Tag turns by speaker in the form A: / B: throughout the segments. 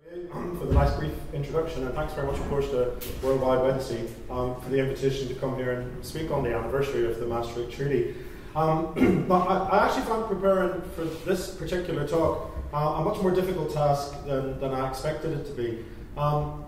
A: For the nice brief introduction, and thanks very much, of course, to Worldwide Wednesday for the invitation to come here and speak on the anniversary of the Maastricht Treaty. But I actually found preparing for this particular talk a much more difficult task than I expected it to be,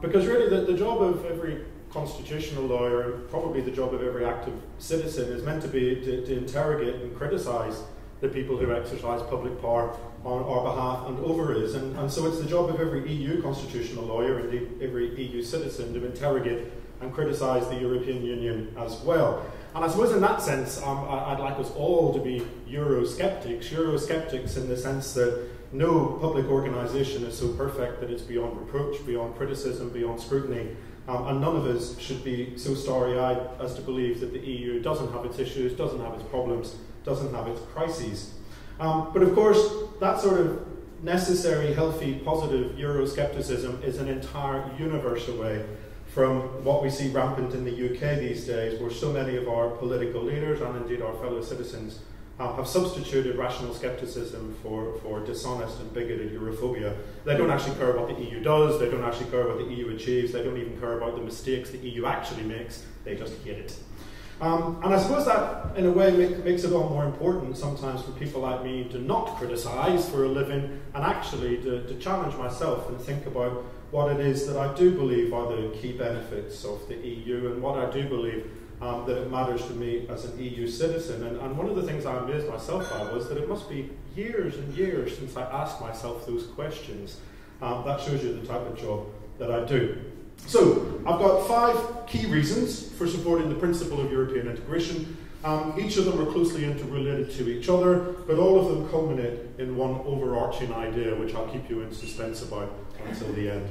A: because really the job of every constitutional lawyer, and probably the job of every active citizen, is meant to be to interrogate and criticise the people who exercise public power on our behalf and over us. And so it's the job of every EU constitutional lawyer, indeed every EU citizen, to interrogate and criticise the European Union as well. And I suppose in that sense, I'd like us all to be Eurosceptics in the sense that no public organisation is so perfect that it's beyond reproach, beyond criticism, beyond scrutiny. And none of us should be so starry-eyed as to believe that the EU doesn't have its issues, doesn't have its problems, doesn't have its crises. But of course, that sort of necessary, healthy, positive Euroscepticism is an entire universe away from what we see rampant in the UK these days, where so many of our political leaders and indeed our fellow citizens have substituted rational scepticism for dishonest and bigoted Europhobia. They don't actually care what the EU does, they don't actually care what the EU achieves, they don't even care about the mistakes the EU actually makes, they just hate it. And I suppose that, in a way, makes it all more important sometimes for people like me to not criticise for a living and actually to challenge myself and think about what it is that I do believe are the key benefits of the EU and what I do believe that it matters to me as an EU citizen. And one of the things I amazed myself by was that it must be years and years since I asked myself those questions. That shows you the type of job that I do. So, I've got 5 key reasons for supporting the principle of European integration. Each of them are closely interrelated to each other, but all of them culminate in one overarching idea, which I'll keep you in suspense about until the end.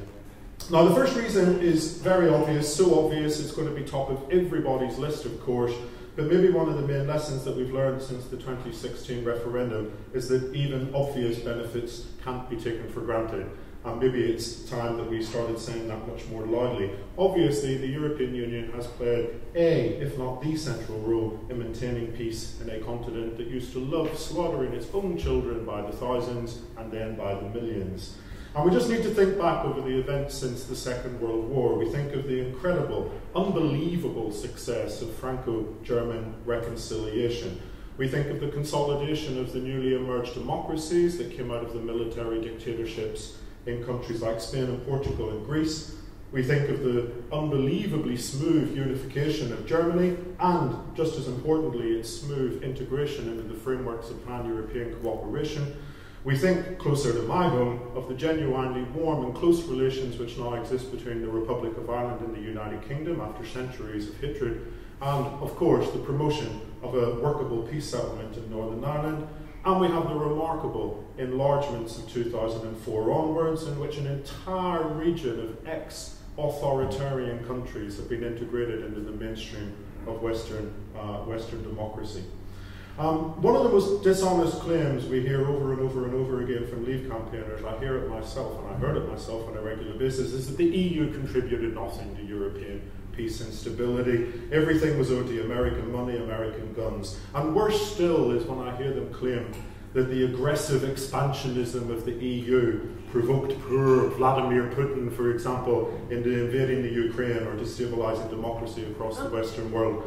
A: Now, the first reason is very obvious, so obvious it's going to be top of everybody's list, of course, but maybe one of the main lessons that we've learned since the 2016 referendum is that even obvious benefits can't be taken for granted. And maybe it's time that we started saying that much more loudly. Obviously, the European Union has played a, if not the central role in maintaining peace in a continent that used to love slaughtering its own children by the thousands and then by the millions. And we just need to think back over the events since the Second World War. We think of the incredible, unbelievable success of Franco-German reconciliation. We think of the consolidation of the newly emerged democracies that came out of the military dictatorships in countries like Spain and Portugal and Greece. We think of the unbelievably smooth unification of Germany and, just as importantly, its smooth integration into the frameworks of pan-European cooperation. We think, closer to my home, of the genuinely warm and close relations which now exist between the Republic of Ireland and the United Kingdom after centuries of hatred, and, of course, the promotion of a workable peace settlement in Northern Ireland. And we have the remarkable enlargements of 2004 onwards, in which an entire region of ex-authoritarian countries have been integrated into the mainstream of Western democracy. One of the most dishonest claims we hear over and over and over again from Leave campaigners, I hear it myself and I heard it myself on a regular basis, is that the EU contributed nothing to European peace and stability. Everything was owed to American money, American guns. And worse still is when I hear them claim that the aggressive expansionism of the EU provoked poor Vladimir Putin, for example, into invading the Ukraine or destabilizing democracy across the Western world.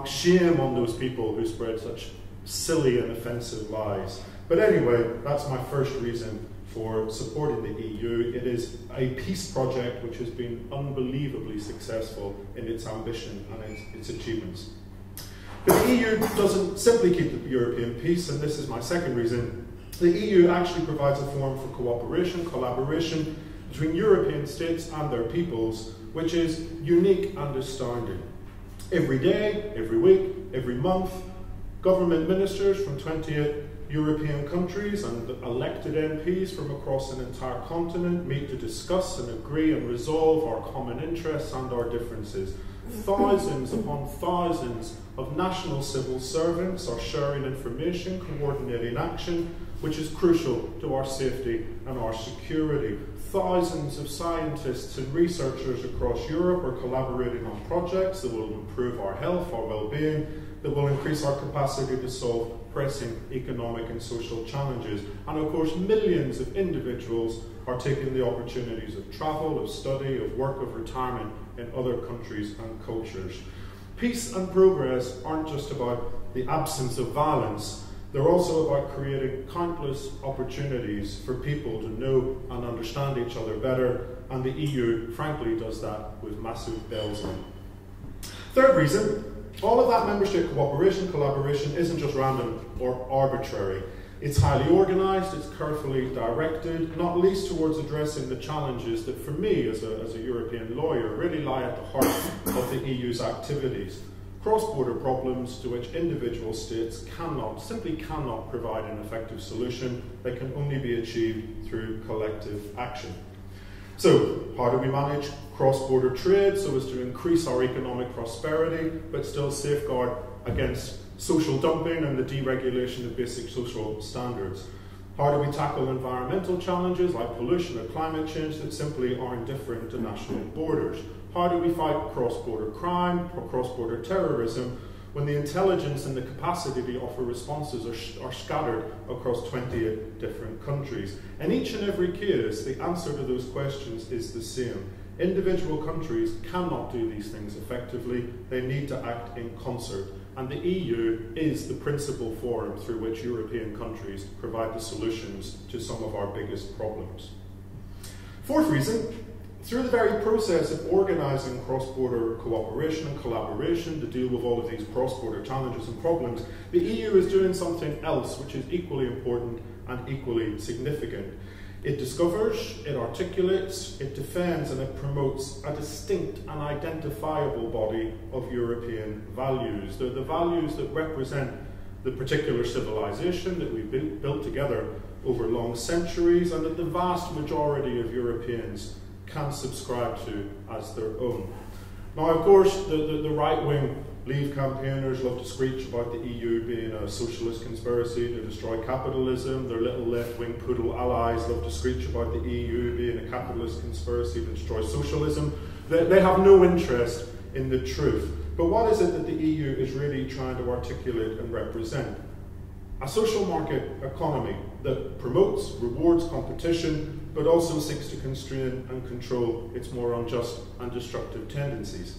A: Shame on those people who spread such silly and offensive lies. But anyway, that's my first reason for supporting the EU. It is a peace project which has been unbelievably successful in its ambition and its achievements. But the EU doesn't simply keep the European peace, and this is my second reason. The EU actually provides a forum for cooperation, collaboration between European states and their peoples, which is unique and astounding. Every day, every week, every month, government ministers from 28 European countries and elected MPs from across an entire continent meet to discuss and agree and resolve our common interests and our differences. Thousands upon thousands of national civil servants are sharing information, coordinating action, which is crucial to our safety and our security. Thousands of scientists and researchers across Europe are collaborating on projects that will improve our health, our well-being, that will increase our capacity to solve pressing economic and social challenges. And of course, millions of individuals are taking the opportunities of travel, of study, of work, of retirement in other countries and cultures. Peace and progress aren't just about the absence of violence, they're also about creating countless opportunities for people to know and understand each other better, and the EU, frankly, does that with massive bells on. Third reason, all of that member state cooperation, collaboration isn't just random or arbitrary. It's highly organised, it's carefully directed, not least towards addressing the challenges that for me as a European lawyer really lie at the heart of the EU's activities. Cross-border problems to which individual states simply cannot provide an effective solution. They can only be achieved through collective action. So, how do we manage cross-border trade so as to increase our economic prosperity but still safeguard against social dumping and the deregulation of basic social standards? How do we tackle environmental challenges like pollution or climate change that simply are indifferent to national borders? How do we fight cross-border crime or cross-border terrorism when the intelligence and the capacity to offer responses are scattered across 28 different countries? In each and every case, the answer to those questions is the same. Individual countries cannot do these things effectively. They need to act in concert. And the EU is the principal forum through which European countries provide the solutions to some of our biggest problems. Fourth reason, through the very process of organising cross-border cooperation and collaboration to deal with all of these cross-border challenges and problems, the EU is doing something else which is equally important and equally significant. It discovers, it articulates, it defends, and it promotes a distinct and identifiable body of European values. They're the values that represent the particular civilization that we've built together over long centuries and that the vast majority of Europeans can subscribe to as their own. Now, of course, the right-wing Leave campaigners love to screech about the EU being a socialist conspiracy to destroy capitalism. Their little left-wing poodle allies love to screech about the EU being a capitalist conspiracy to destroy socialism. They have no interest in the truth. But what is it that the EU is really trying to articulate and represent? A social market economy that promotes, rewards competition, but also seeks to constrain and control its more unjust and destructive tendencies.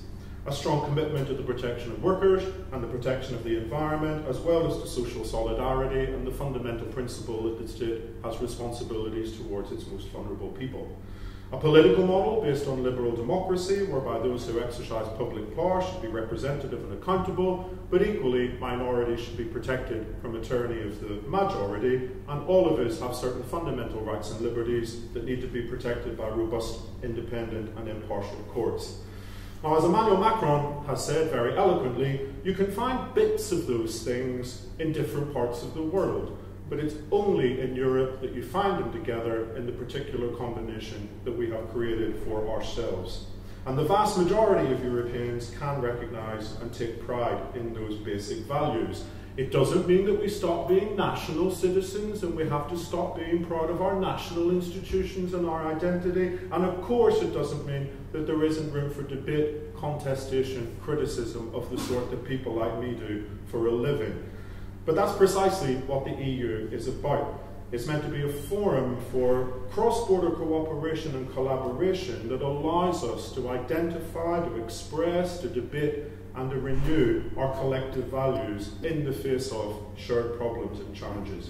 A: A strong commitment to the protection of workers and the protection of the environment, as well as to social solidarity and the fundamental principle that the state has responsibilities towards its most vulnerable people. A political model based on liberal democracy, whereby those who exercise public power should be representative and accountable, but equally minorities should be protected from a tyranny of the majority, and all of us have certain fundamental rights and liberties that need to be protected by robust, independent and impartial courts. Now, as Emmanuel Macron has said very eloquently, you can find bits of those things in different parts of the world, but it's only in Europe that you find them together in the particular combination that we have created for ourselves. And the vast majority of Europeans can recognise and take pride in those basic values. It doesn't mean that we stop being national citizens and we have to stop being proud of our national institutions and our identity. And of course it doesn't mean that there isn't room for debate, contestation, criticism of the sort that people like me do for a living. But that's precisely what the EU is about. It's meant to be a forum for cross-border cooperation and collaboration that allows us to identify, to express, to debate, and to renew our collective values in the face of shared problems and challenges.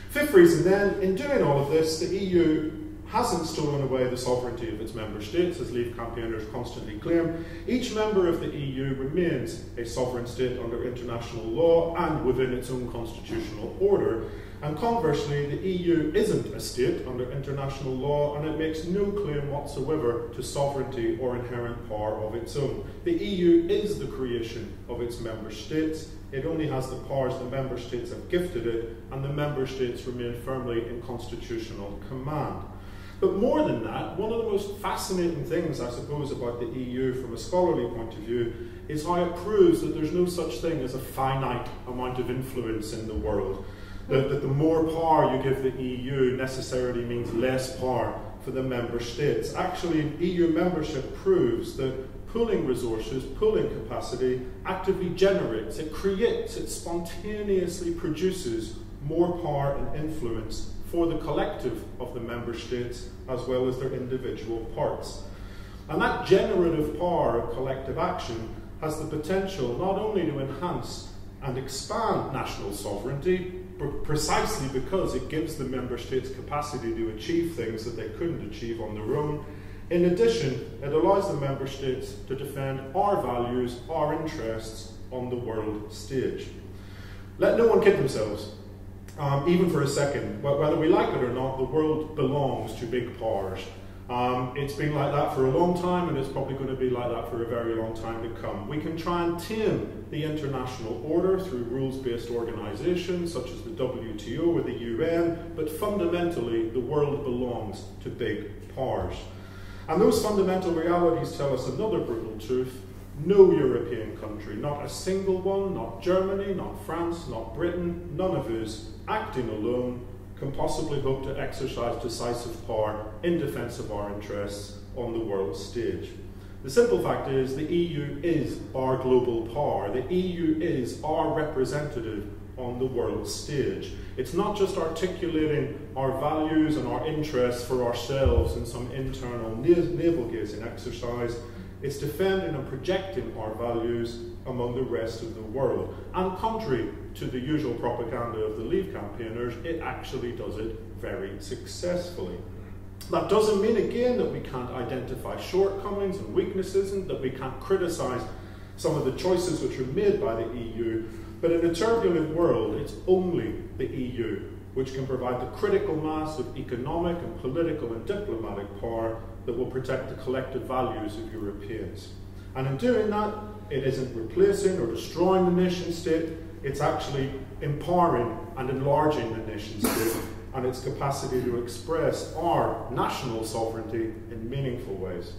A: Fifth reason then, in doing all of this, the EU hasn't stolen away the sovereignty of its member states, as Leave campaigners constantly claim. Each member of the EU remains a sovereign state under international law and within its own constitutional order. And conversely, the EU isn't a state under international law, and it makes no claim whatsoever to sovereignty or inherent power of its own. The EU is the creation of its member states. It only has the powers the member states have gifted it, and the member states remain firmly in constitutional command. But more than that, one of the most fascinating things, I suppose, about the EU from a scholarly point of view is how it proves that there's no such thing as a finite amount of influence in the world. That the more power you give the EU necessarily means less power for the member states. Actually, EU membership proves that pooling resources, pooling capacity, actively generates, it creates, it spontaneously produces more power and influence for the collective of the member states as well as their individual parts. And that generative power of collective action has the potential not only to enhance and expand national sovereignty, but precisely because it gives the member states capacity to achieve things that they couldn't achieve on their own. In addition, it allows the member states to defend our values, our interests on the world stage. Let no one kid themselves, even for a second. Whether we like it or not, the world belongs to big powers. It's been like that for a long time, and it's probably going to be like that for a very long time to come. We can try and tame the international order through rules-based organisations such as the WTO or the UN, but fundamentally the world belongs to big powers. And those fundamental realities tell us another brutal truth. No European country, not a single one, not Germany, not France, not Britain, none of us, acting alone, can possibly hope to exercise decisive power in defence of our interests on the world stage. The simple fact is the EU is our global power. The EU is our representative on the world stage. It's not just articulating our values and our interests for ourselves in some internal navel-gazing exercise. It's defending and projecting our values among the rest of the world. And contrary to the usual propaganda of the Leave campaigners, it actually does it very successfully. That doesn't mean, again, that we can't identify shortcomings and weaknesses and that we can't criticise some of the choices which are made by the EU, but in a turbulent world, it's only the EU which can provide the critical mass of economic and political and diplomatic power that will protect the collective values of Europeans. And in doing that, it isn't replacing or destroying the nation state, it's actually empowering and enlarging the nation state and its capacity to express our national sovereignty in meaningful ways.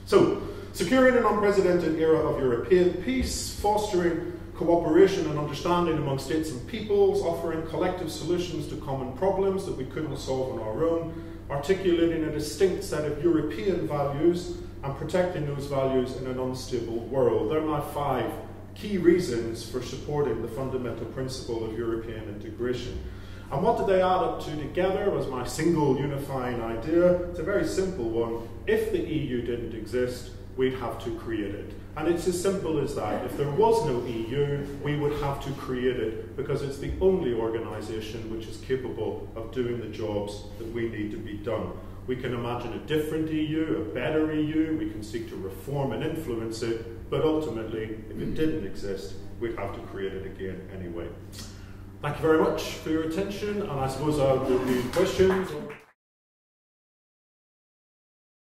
A: So, securing an unprecedented era of European peace, fostering cooperation and understanding among states and peoples, offering collective solutions to common problems that we couldn't solve on our own, articulating a distinct set of European values and protecting those values in an unstable world. They're my 5 key reasons for supporting the fundamental principle of European integration. And what did they add up to together was my single unifying idea. It's a very simple one. If the EU didn't exist, we'd have to create it. And it's as simple as that. If there was no EU, we would have to create it because it's the only organisation which is capable of doing the jobs that we need to be done. We can imagine a different EU, a better EU, we can seek to reform and influence it, but ultimately, if it didn't exist, we'd have to create it again anyway. Thank you very much for your attention, and I suppose I'll do questions.